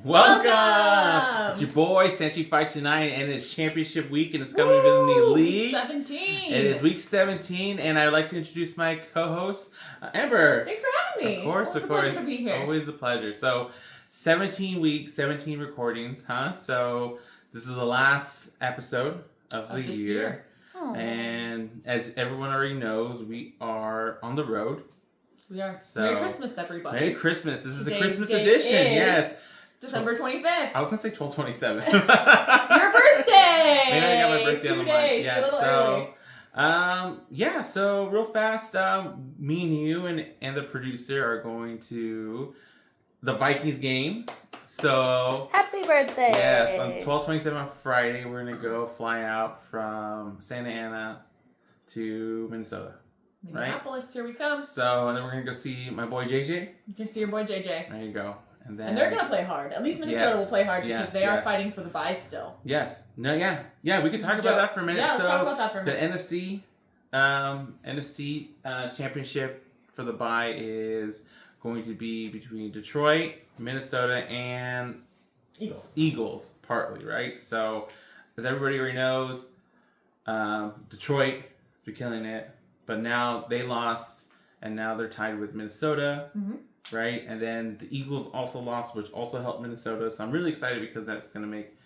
Welcome! It's your boy, Sanchi Fight Tonight, and it's championship week in the Scum and Villainy League. Week 17! It is week 17, and I'd like to introduce my co-host, Amber. Thanks for having me. Of course. A pleasure to be here. Always a pleasure. So, 17 weeks, 17 recordings, huh? So, this is the last episode of the year. And as everyone already knows, we are on the road. We are. So, Merry Christmas, everybody. Merry Christmas. This is a Today's Christmas date edition. is Yes. December 25th. I was going to say 12/27. Your birthday! Maybe I got my birthday on the 2 days. mind. A little early. So real fast, me and you and the producer are going to the Vikings game. So Happy birthday! yes, on 12/27 on Friday, we're gonna go fly out from Santa Ana to Minnesota. Minneapolis, right? Here we come. So and then we're gonna go see my boy JJ. You can see your boy JJ. There you go. And they're gonna play hard. At least Minnesota will play hard because they are fighting for the bye still. Yes. No. Yeah. We could talk about that for a minute. Yeah, let's talk about that for a minute. The NFC championship for the bye is going to be between Detroit, Minnesota, and Eagles, partly, right? So, as everybody already knows, Detroit has been killing it, but now they lost, and now they're tied with Minnesota. Mm-hmm. Right, and then the Eagles also lost, which also helped Minnesota. So I'm really excited because that's going to make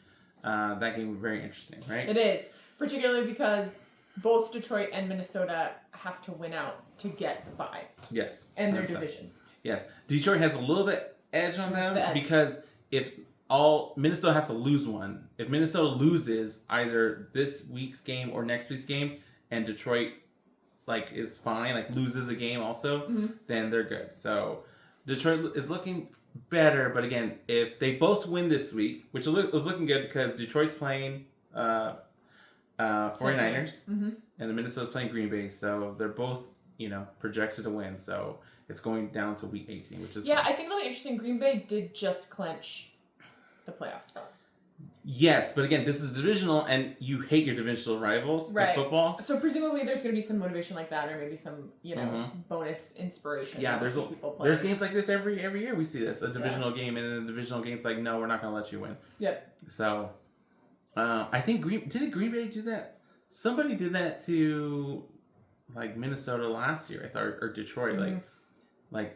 that game very interesting, right? It is, particularly because both Detroit and Minnesota have to win out to get the bye. Yes. And their division. Yes, Detroit has a little bit edge on them the edge. because if Minnesota has to lose one. If Minnesota loses either this week's game or next week's game, and Detroit is fine, loses a game also, then they're good. So. Detroit is looking better, but again, if they both win this week, which was looking good because Detroit's playing 49ers, and the Minnesota's playing Green Bay, so they're both, projected to win. So it's going down to week 18, which is fun. I think it'll be interesting. Green Bay did just clinch the playoff spot. Yes, but again, this is divisional, and you hate your divisional rivals in football. So presumably, there's going to be some motivation like that, or maybe some bonus inspiration. Yeah, there's games like this every year. We see this a divisional game, and then the divisional game's like, no, we're not going to let you win. Yep. So, I think didn't Green Bay do that? Somebody did that to Minnesota last year, I thought, or Detroit.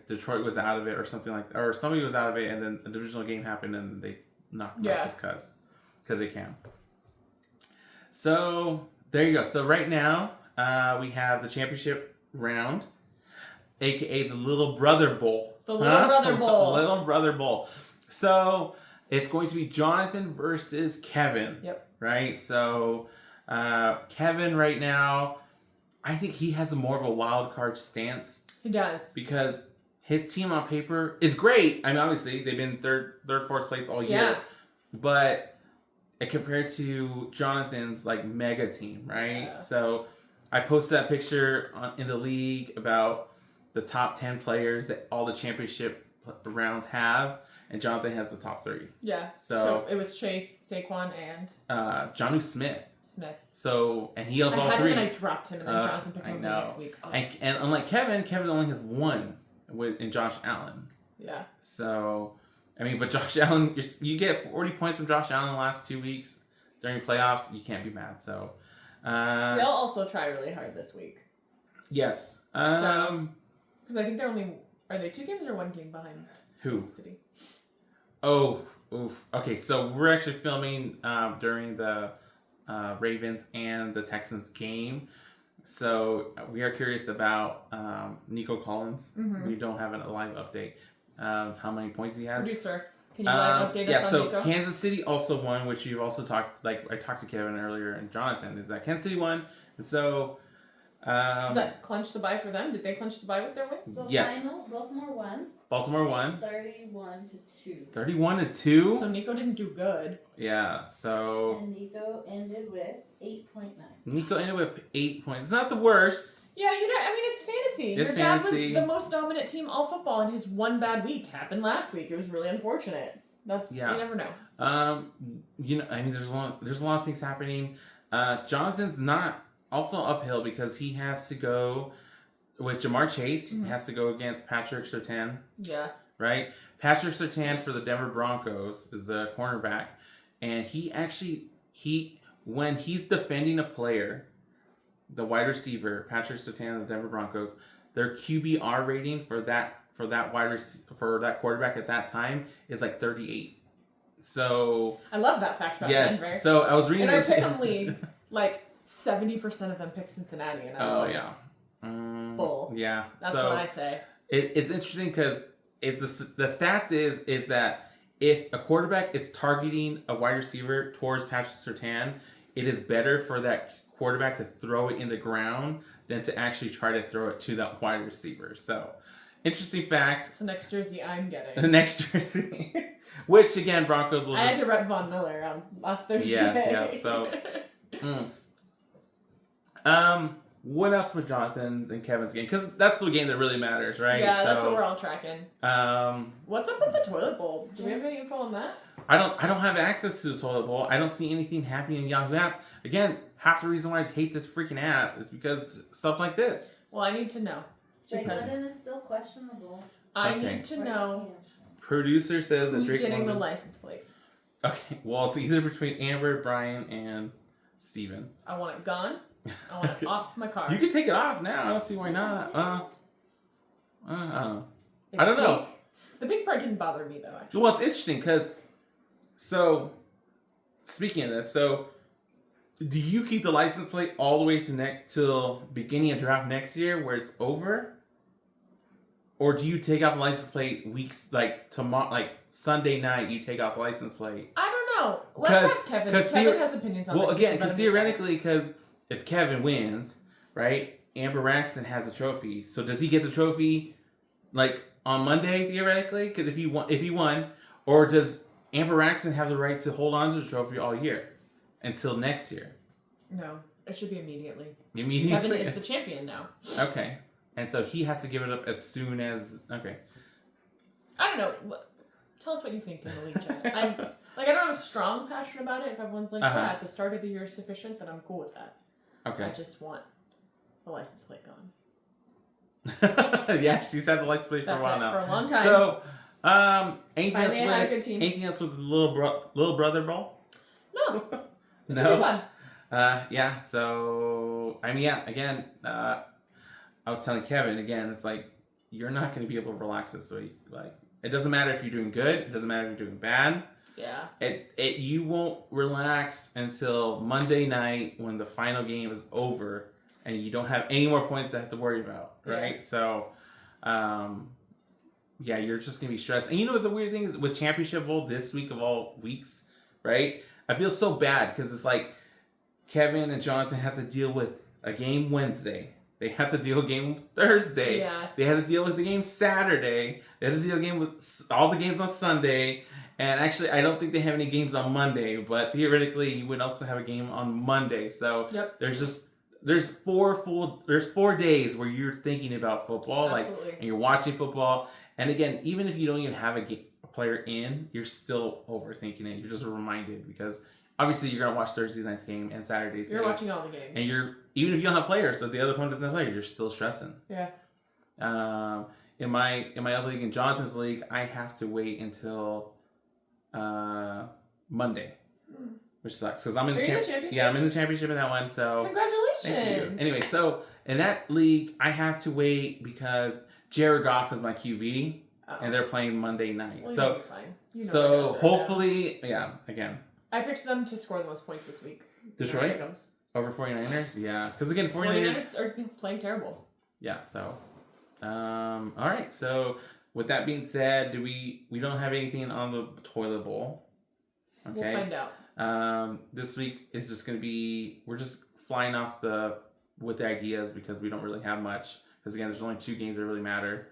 Detroit was out of it, or something or somebody was out of it, and then a divisional game happened, and they knocked them out just because they can. So there you go. So right now we have the championship round, aka the Little Brother Bowl. The Little Brother Bowl. The Little Brother Bowl. So it's going to be Jonathan versus Kevin. Yep. Right. So Kevin right now, I think he has more of a wild card stance. He does because his team on paper is great. I mean, obviously they've been third, fourth place all year, but. Compared to Jonathan's mega team, right? Yeah. So I posted that picture in the league about the top 10 players that all the championship rounds have, and Jonathan has the top 3. Yeah. So it was Chase, Saquon, and Jonnu Smith. So and he has all 3. I had him and I dropped him, and then Jonathan picked him up the next week. Oh. And unlike Kevin only has 1 in Josh Allen. Yeah. So. I mean, but Josh Allen, you get 40 points from Josh Allen the last 2 weeks during playoffs. You can't be mad. So they'll also try really hard this week. Yes. Because I think they're are they 2 games or 1 game behind? Who? City. Oh, oof. Okay, so we're actually filming during the Ravens and the Texans game. So we are curious about Nico Collins. We don't have a live update. How many points he has. Producer, can you live update us on Nico? So Kansas City also won, which you've also talked, I talked to Kevin earlier and Jonathan, is that Kansas City won. And so... Does that clinch the bye for them? Did they clinch the bye with their wins? The final, Baltimore won. 31-2. 31-2? So Nico didn't do good. Yeah, so... And Nico ended with 8.9. Nico ended with 8 points. It's not the worst. Yeah, it's fantasy. Your dad was the most dominant team all football, and his one bad week happened last week. It was really unfortunate. You never know. There's a lot of things happening. Jonathan's not also uphill because he has to go with Jamar Chase. He has to go against Patrick Surtain. Yeah. Right? Patrick Surtain for the Denver Broncos is the cornerback, and when he's defending a player, the wide receiver Patrick Surtain of the Denver Broncos, their QBR rating for that for that quarterback at that time is like 38. So I love that fact about Denver. So I was reading in our pick'em leagues, like 70% of them pick Cincinnati, and I was bull. Yeah, that's what I say. It's interesting because if the stats is that if a quarterback is targeting a wide receiver towards Patrick Surtain, it is better for that quarterback to throw it in the ground than to actually try to throw it to that wide receiver. So, interesting fact. It's the next jersey I'm getting. The next jersey. Which, again, Broncos will I had to rep Von Miller last Thursday. Yes, so. What else with Jonathan's and Kevin's game? Because that's the game that really matters, right? Yeah, that's what we're all tracking. What's up with the toilet bowl? Do we have any info on that? I don't have access to the toilet bowl. I don't see anything happening in Yahoo app. Again, half the reason why I hate this freaking app is because stuff like this. Well, I need to know. Drake London is still questionable. I need to know. Producer says that who's Drake getting London... the license plate. Okay, well, it's either between Amber, Brian, and Steven. I want it gone. I want it off my car. You can take it off now. I don't see why not. I don't pink. know. The pink part didn't bother me, though, actually. Well, it's interesting because... So, speaking of this, do you keep the license plate all the way to till beginning of draft next year where it's over? Or do you take off the license plate weeks, like tomorrow, like Sunday night, you take off the license plate? I don't know. Let's have Kevin. Kevin has opinions on this. Well, again, because theoretically, if Kevin wins, right, Amber Raxton has a trophy. So does he get the trophy, like, on Monday, theoretically? Because if he won, or does Amber Raxton have the right to hold on to the trophy all year until next year? No, it should be immediately. Immediately? Kevin is the champion now. Okay. And so he has to give it up as soon as... Okay. I don't know. Tell us what you think in the league chat. I don't have a strong passion about it. If everyone's like, yeah, at the start of the year is sufficient, then I'm cool with that. Okay. I just want the license plate gone. Yeah, she's had the license plate for a while now. For a long time. So, anything else with the little brother ball? No. It should No? be fun. Yeah, so, I mean, yeah, again, I was telling Kevin, again, it's like, you're not going to be able to relax this week. Like, it doesn't matter if you're doing good. It doesn't matter if you're doing bad. Yeah. You won't relax until Monday night when the final game is over and you don't have any more points to have to worry about, right? Yeah. So, yeah, you're just going to be stressed. And you know what the weird thing is with Championship Bowl this week of all weeks, right? I feel so bad because it's like Kevin and Jonathan have to deal with a game Wednesday. They have to deal with a game Thursday. Yeah. They have to deal with the game Saturday. They have to deal with a game with all the games on Sunday. And actually, I don't think they have any games on Monday. But theoretically, you would also have a game on Monday. So there's 4 days where you're thinking about football, Absolutely. And you're watching football. And again, even if you don't even have a player in, you're still overthinking it. You're just reminded because obviously you're gonna watch Thursday night's game and Saturday's game. You're watching all the games, and even if you don't have players, so the other opponent doesn't have players, you're still stressing. Yeah. In my other league, in Jonathan's league, I have to wait until Monday, which sucks because I'm in the championship. Yeah, I'm in the championship in that one. So congratulations. Thank you. Anyway, so in that league, I have to wait because Jared Goff is my QB, and they're playing Monday night. Well, so you'll be fine. You know so hopefully, again. I picked them to score the most points this week. Detroit? Over 49ers? Yeah. Because again, 49ers are playing terrible. Yeah, so. All right. So, with that being said, we don't have anything on the toilet bowl. Okay. We'll find out. This week is just going to be, we're just flying off with the ideas because we don't really have much. Because again, there's only 2 games that really matter.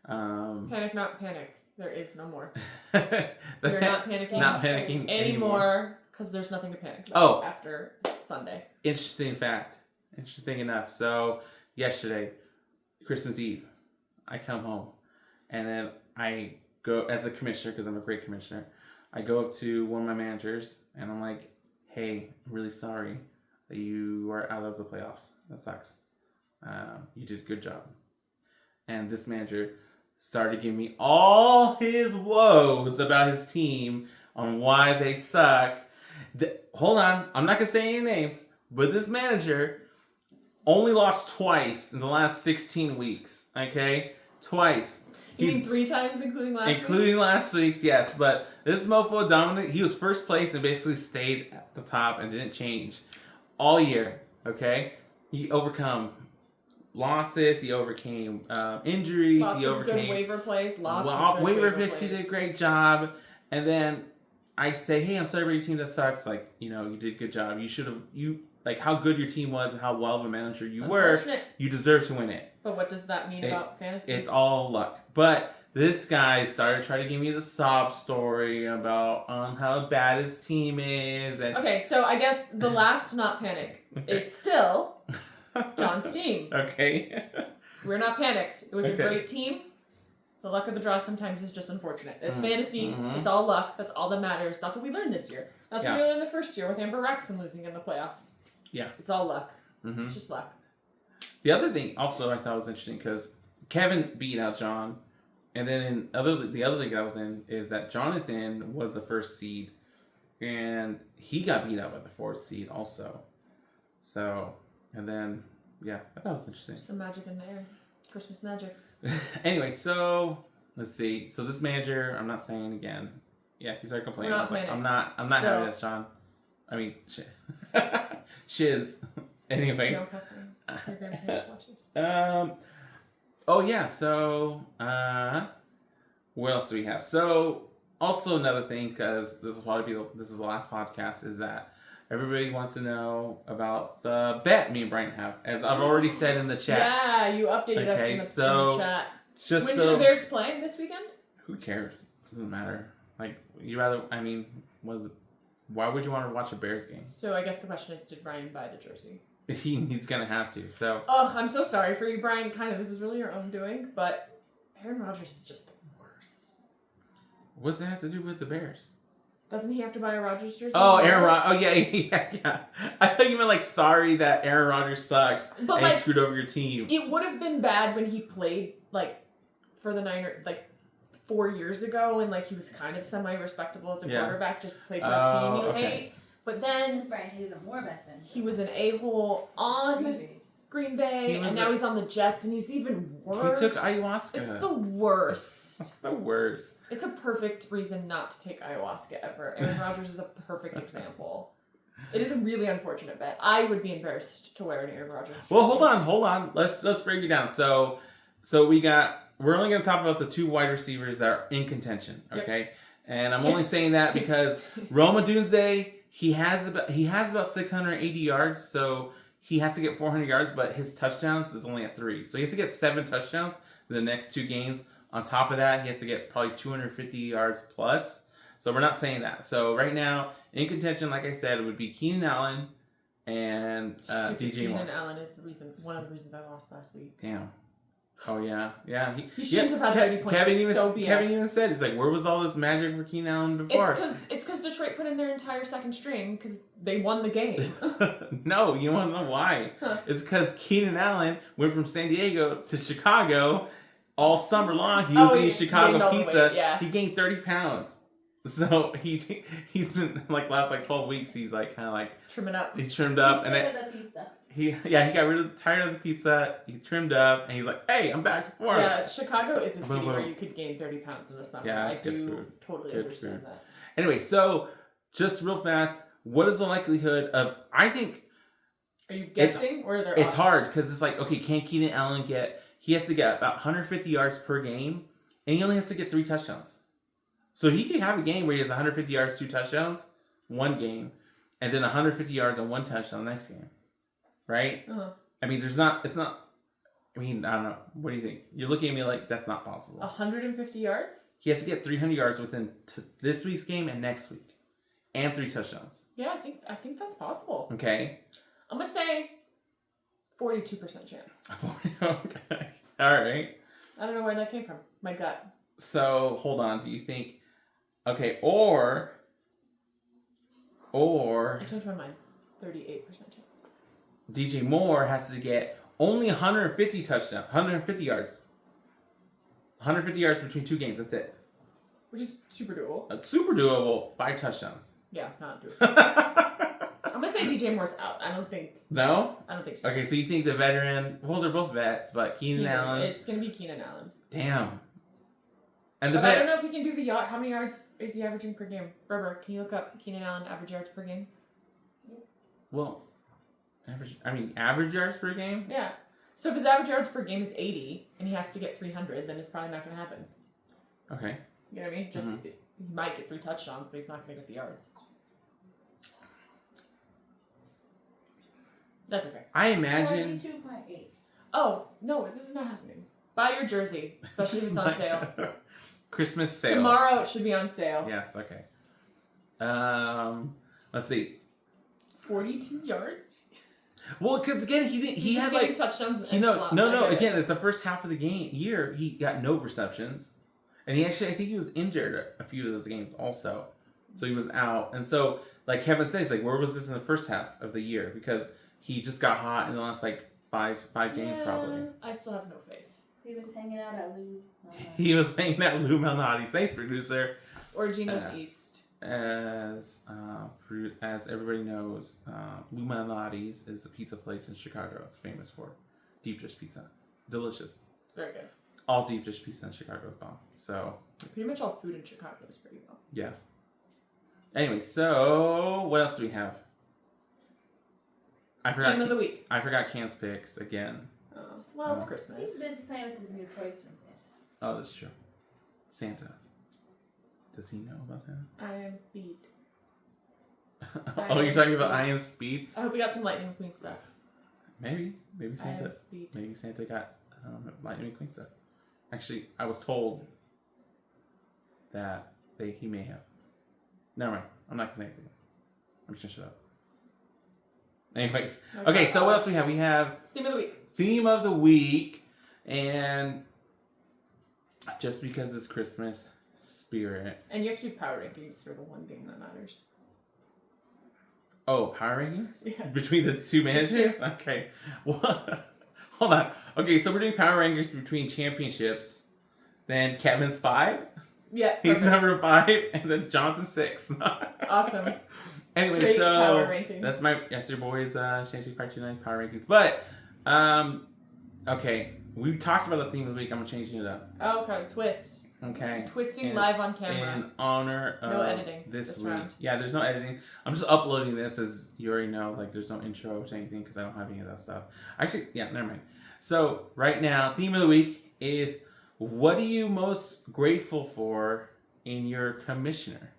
Panic, not panic. There is no more. We're not panicking. Anymore because there's nothing to panic about after Sunday. Interesting fact. Interesting enough. So, yesterday, Christmas Eve, I come home and then I go, as a commissioner, because I'm a great commissioner, I go up to one of my managers and I'm like, hey, I'm really sorry that you are out of the playoffs. That sucks. You did a good job. And this manager started giving me all his woes about his team on why they suck. Hold on, I'm not gonna say any names, but this manager only lost twice in the last 16 weeks. Okay, twice. You mean 3 times, including last week? Including last week's, yes. But this mofo dominated. He was first place and basically stayed at the top and didn't change all year. Okay, he overcome losses. He overcame injuries. Lots he of overcame good waiver plays. Lots of good waiver picks. He did a great job. And then I say, hey, I'm sorry about your team that sucks. Like, you know, you did a good job. You should have like how good your team was and how well of a manager you were. You deserve to win it. But what does that mean about fantasy? It's all luck. But this guy started trying to give me the sob story about how bad his team is. And okay, so I guess the last not panic is still John's team. Okay. We're not panicked. It was a great team. The luck of the draw sometimes is just unfortunate. It's fantasy. Mm-hmm. It's all luck. That's all that matters. That's what we learned this year. That's what we learned the first year with Amber Raxon losing in the playoffs. Yeah. It's all luck. Mm-hmm. It's just luck. The other thing also I thought was interesting because Kevin beat out John. And then the other league I was in is that Jonathan was the first seed. And he got beat out by the 4th seed also. So, and then, yeah, I thought it was interesting. Some magic in the air. Christmas magic. Anyway, so let's see. So this manager, I'm not saying again. Yeah, he started complaining. I was like, I'm not having this, John. I mean, shiz. Anyway. No cussing. Your grandparents watch this. Oh yeah. So what else do we have? So also another thing, because this is the last podcast, is that everybody wants to know about the bet me and Brian have, as I've already said in the chat. Yeah, you updated us in the chat. When do the Bears play this weekend? Who cares? Doesn't matter. Like, why would you want to watch a Bears game? So I guess the question is, did Brian buy the jersey? He's gonna have to. So. Oh, I'm so sorry for you, Brian. Kind of, this is really your own doing, but Aaron Rodgers is just the worst. What's that have to do with the Bears? Doesn't he have to buy a Rodgers jersey? Oh, Aaron Rodgers. Oh, yeah. I thought you meant, like, sorry that Aaron Rodgers sucks and he screwed over your team. It would have been bad when he played, like, for the Niners, like, 4 years ago, and, like, he was kind of semi-respectable as a quarterback, just played for a team you hate. But then... Brian hated him more back then. He was an a-hole on Green Bay, and now he's on the Jets, and he's even worse. He took ayahuasca. It's the worst. The worst. It's a perfect reason not to take ayahuasca ever. Aaron Rodgers is a perfect example. It is a really unfortunate bet. I would be embarrassed to wear an Aaron Rodgers jersey. Well, hold on. Let's break it down. So we're only going to talk about the 2 wide receivers that are in contention, okay? Yep. And I'm only saying that because Rome Odunze, he has about 680 yards, so he has to get 400 yards, but his touchdowns is only at 3. So he has to get 7 touchdowns in the next 2 games. On top of that, he has to get probably 250 yards plus. So we're not saying that. So right now, in contention, like I said, it would be Keenan Allen and DJ Moore. Keenan Allen is one of the reasons I lost last week. Damn. Oh, yeah. Yeah. He shouldn't have had 30 points. Kevin even said, he's like, where was all this magic for Keenan Allen before? It's because Detroit put in their entire second string because they won the game. No, you want to know why? Huh. It's because Keenan Allen went from San Diego to Chicago all summer long. He was eating Chicago pizza. He gained 30 pounds. So he's been last 12 weeks. He's kind of trimming up. He trimmed up and the pizza. He got tired of the pizza. He trimmed up and he's like, hey, I'm back to form. Yeah, Chicago is a city where you could gain 30 pounds in the summer. Yeah, I do totally understand that. Anyway, so just real fast, what is the likelihood of? I think. Are you guessing or are there? It's hard because it's okay. Can Keenan Allen get? He has to get about 150 yards per game, and he only has to get 3 touchdowns. So he could have a game where he has 150 yards, 2 touchdowns, one game, and then 150 yards and 1 touchdown the next game. Right? Uh-huh. I mean, it's not. I mean, I don't know. What do you think? You're looking at me like that's not possible. 150 yards? He has to get 300 yards within this week's game and next week, and 3 touchdowns. Yeah, I think that's possible. Okay. I'm gonna say 42% chance. Okay. All right. I don't know where that came from. My gut. So hold on. Do you think? Okay. Or. I changed my mind. 38% chance. DJ Moore has to get only 150 yards. 150 yards between 2 games. That's it. Which is super doable. That's super doable. 5 touchdowns. Yeah, not doable. I'm gonna say DJ Moore's out. I don't think No? so. Okay, so you think the veteran... Well, they're both vets, but Keenan Allen... It's gonna be Keenan Allen. Damn. And But I don't know if he can do the yacht. How many yards is he averaging per game? Berber, can you look up Keenan Allen average yards per game? Well, average yards per game? Yeah. So if his average yards per game is 80 and he has to get 300, then it's probably not going to happen. Okay. You know what I mean? Just he might get 3 touchdowns, but he's not going to get the yards. That's okay. I imagine... 42.8. Oh, no, this is not happening. Buy your jersey, especially if it's on sale. Christmas sale. Tomorrow it should be on sale. Yes, okay. Let's see. 42 yards? Well, because again, he had like touchdowns and slots. No. Okay. Again, it's the first half of the year. He got no receptions, and I think he was injured a few of those games also, so he was out. And so, like Kevin says, like where was this in the first half of the year? Because he just got hot in the last like five games probably. I still have no faith. He was hanging out at Lou. He was hanging out Lou Malnati, thanks producer. Or Gino's East. As everybody knows, Lou Malnati's is the pizza place in Chicago. It's famous for deep dish pizza. Delicious. Very good. All deep dish pizza in Chicago is bomb. So pretty much all food in Chicago is pretty well. Yeah. Anyway, so what else do we have? I forgot. Game of the week. I forgot Cam's picks again. Oh, well, it's Christmas. He's busy playing with his new toys from Santa. Oh, that's true. Santa. Does he know about Santa? I am beat. You're talking about I Am Speed? I hope we got some Lightning McQueen stuff. Maybe Santa. I Am Speed. Maybe Santa got Lightning McQueen stuff. Actually, I was told that he may have. Never mind. I'm not gonna say anything. I'm just gonna shut up. Anyways, okay. So what else do we have? We have Theme of the week. Theme of the week, and just because it's Christmas spirit. And you have to do power rankings for the one game that matters. Oh, power rankings? Yeah. Between the 2 managers? Okay. Well, hold on. Okay, so we're doing power rankings between championships. Then Kevin's 5. Yeah. He's perfect. number 5, and then Jonathan's 6. Awesome. Anyway, Great so power ranking. that's your boys' Shanty Part 2 power rankings. But okay, we talked about the theme of the week. I'm change it up. Oh, okay, twist. Okay. Twisting live on camera. In honor of no editing this week. round. Yeah, there's no editing. I'm just uploading this, as you already know. Like, there's no intro to anything because I don't have any of that stuff. Actually, yeah, never mind. So right now, theme of the week is: what are you most grateful for in your commissioner?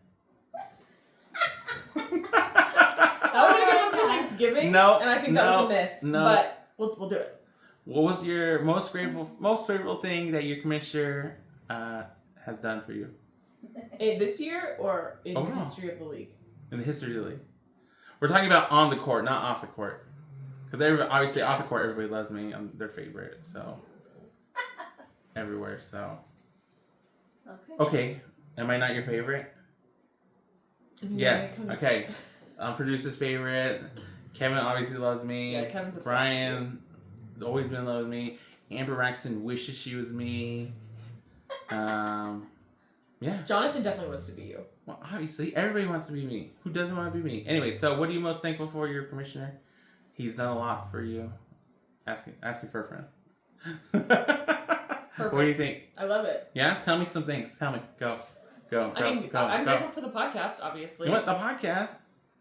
That would have been good one for Thanksgiving. No, and I think that was a miss. No. But we'll do it. What was your most favorable thing that your commissioner has done for you This year or in the Overall. history of the league? in the history of the league? We're talking about on the court, not off the court. Because obviously off the court, everybody loves me. I'm their favorite, so everywhere. So okay, am I not your favorite? Yes. Okay. I'm producer's favorite. Kevin obviously loves me. Yeah, Kevin's obsessed. Brian has always been in love with me. Amber Raxton wishes she was me. Yeah. Jonathan definitely wants to be you. Well, obviously, everybody wants to be me. Who doesn't want to be me? Anyway, so what are you most thankful for, your commissioner? He's done a lot for you. Ask me for a friend. What do you think? I love it. Yeah? Tell me some things. Tell me. Go. I'm grateful for the podcast, obviously. You know what? The podcast?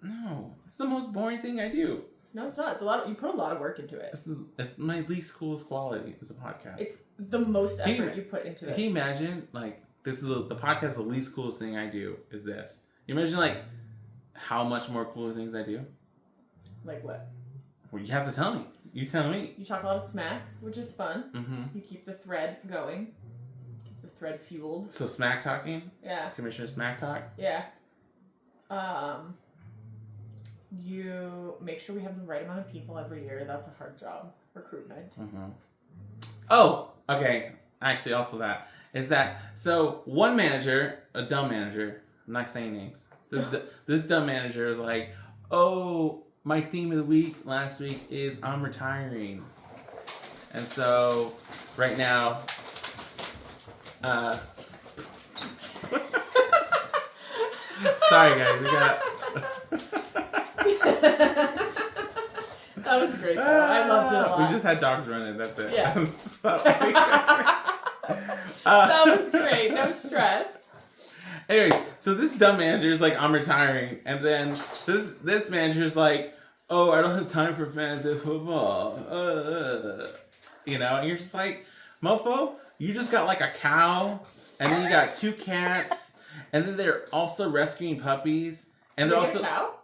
No. It's the most boring thing I do. No, it's not. It's a lot. You put a lot of work into it. It's my least coolest quality is a podcast. It's the most effort you put into it. Can you imagine, like, this is the podcast, the least coolest thing I do is this. You imagine, like, how much more cooler things I do? Like what? Well, you have to tell me. You tell me. You talk a lot of smack, which is fun. Mm-hmm. You keep the thread going. Keep the thread fueled. So smack talking? Yeah. Commissioner Smack Talk? Yeah. You make sure we have the right amount of people every year. That's a hard job. Recruitment. Mm-hmm. Oh, okay. Actually, also that. Is that, so one manager, a dumb manager, I'm not saying names. This dumb manager is like, oh, my theme of the week last week is I'm retiring. And so, right now, Sorry, guys. We got. That was great, though. I loved it a lot. We just had dogs running. That's it. Yeah. So, That was great. No stress. Anyways, so this dumb manager is like, I'm retiring, and then this manager is like, oh, I don't have time for fantasy football. You know, and you're just like, mofo, you just got like a cow, and then you got 2 cats, and then they're also rescuing puppies, and they're also. Cow?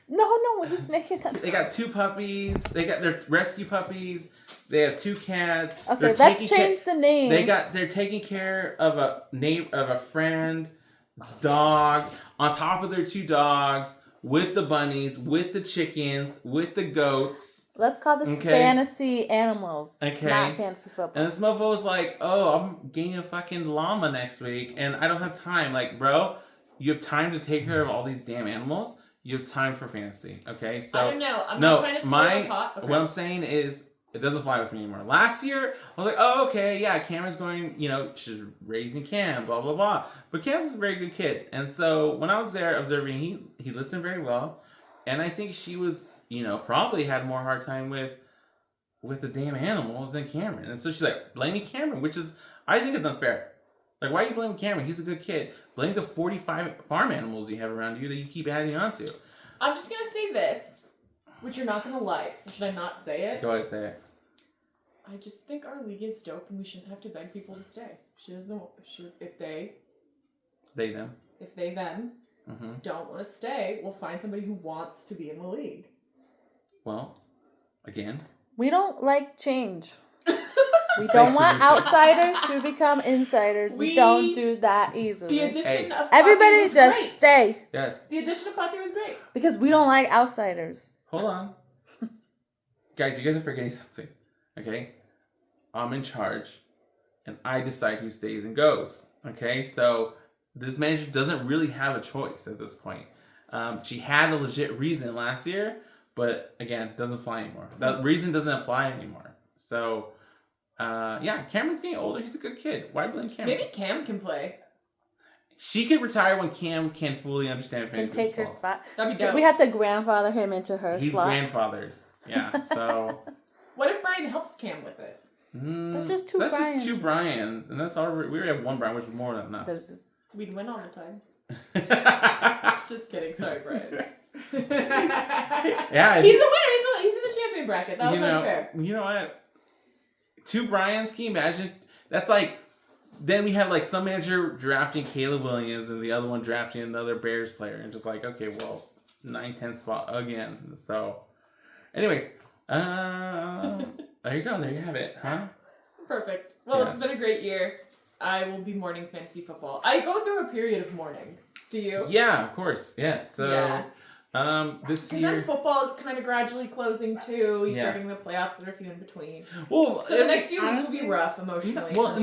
No, he's making that. They got 2 puppies. They got their rescue puppies. They have 2 cats. Okay, let's change the name. They're taking care of a friend's dog on top of their 2 dogs with the bunnies, with the chickens, with the goats. Let's call this fantasy animals. Okay. Not fantasy football. And this mofo was like, oh, I'm getting a fucking llama next week, and I don't have time. Like, bro, you have time to take care of all these damn animals. You have time for fantasy, okay? So I don't know. I'm not trying to stir the pot. Okay. What I'm saying is, it doesn't fly with me anymore. Last year, I was like, oh, okay, yeah, Cameron's going, she's raising Cam, blah, blah, blah. But Cam's a very good kid. And so when I was there observing, he listened very well. And I think she was, probably had more hard time with the damn animals than Cameron. And so she's like, blaming Cameron, which is, I think is unfair. Like, why are you blaming Cameron? He's a good kid. Blame the 45 farm animals you have around you that you keep adding on to. I'm just going to say this, which you're not going to like, so should I not say it? Go ahead, say it. I just think our league is dope and we shouldn't have to beg people to stay. If they them don't want to stay, we'll find somebody who wants to be in the league. Well, again. We don't like change. We don't want outsiders to become insiders. We don't do that easily. The addition of everybody was just great. stay. Yes. The addition of Pati was great. Because we don't like outsiders. Hold on. Guys, you guys are forgetting something. Okay? I'm in charge. And I decide who stays and goes. Okay? So, this manager doesn't really have a choice at this point. She had a legit reason last year. But, again, doesn't fly anymore. That reason doesn't apply anymore. So... Cameron's getting older. He's a good kid. Why blame Cameron? Maybe Cam can play. She could retire when Cam can fully understand fantasy Can take football. her spot. That'd be dope. We have to grandfather him into her slot. He's grandfathered. Yeah, so... What if Brian helps Cam with it? That's just 2 Brians. That's just 2 Brians. And that's already... We already have 1 Brian, which is more than enough. We'd win all the time. Just kidding. Sorry, Brian. Yeah. He's a winner. He's in the champion bracket. That was unfair. You know what? 2 Bryans, can you imagine? That's like, then we have like some manager drafting Caleb Williams and the other one drafting another Bears player. And just like, okay, well, 9-10 spot again. So, anyways, there you go. There you have it, huh? Perfect. Well, It's been a great year. I will be mourning fantasy football. I go through a period of mourning. Do you? Yeah, of course. Yeah. So, this year... Because then football is kind of gradually closing too. You're starting the playoffs that are few in between. Well, so the next few weeks will be rough emotionally. Well,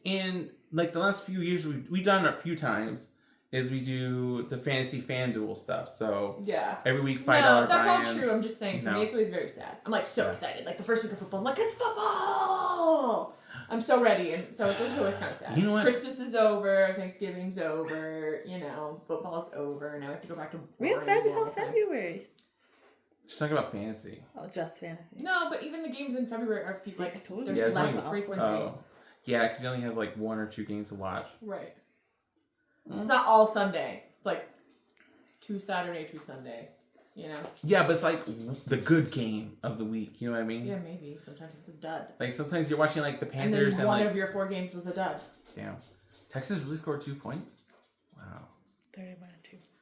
in like the last few years, we've done it a few times. Is we do the fantasy FanDuel stuff. So every week $5. No, that's all true. I'm just saying for me, it's always very sad. I'm like so excited. Like the first week of football, I'm like, it's football. I'm so ready, and so it's always kind of sad. You know what? Christmas is over, Thanksgiving's over, football's over. Now we have to go back to. We have February. Just talking about fantasy. Oh, just fantasy. No, but even the games in February are there's Yeah, less frequency. Oh, yeah, because you only have like 1 or 2 games to watch. Right. It's not all Sunday. It's like 2 Saturday, 2 Sunday. Yeah, but it's like the good game of the week. You know what I mean? Yeah, maybe. Sometimes it's a dud. Like sometimes you're watching like the Panthers and then one of your 4 games was a dud. Damn. Texas really scored 2 points? Wow. 31-2.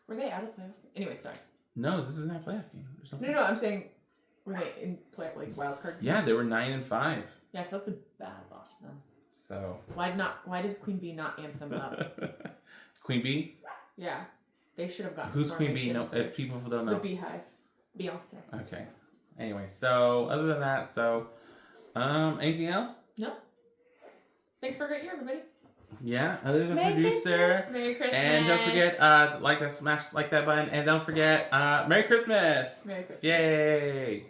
Were they out of playoff? Anyway, sorry. No, this isn't a playoff game. No, I'm saying were they in playoff wild card games? Yeah, they were 9-5. Yeah, so that's a bad loss for them. So why did Queen Bee not amp them up? Queen Bee? Yeah. They should have gotten. Who's Queen Bee? No, if people don't know. The Beehive. Beyonce. Okay. Anyway, so other than that, anything else? No. Thanks for a great year, everybody. Yeah, there's a Merry producer. Christmas. Merry Christmas. And don't forget, smash like that button, and don't forget, Merry Christmas. Merry Christmas. Yay.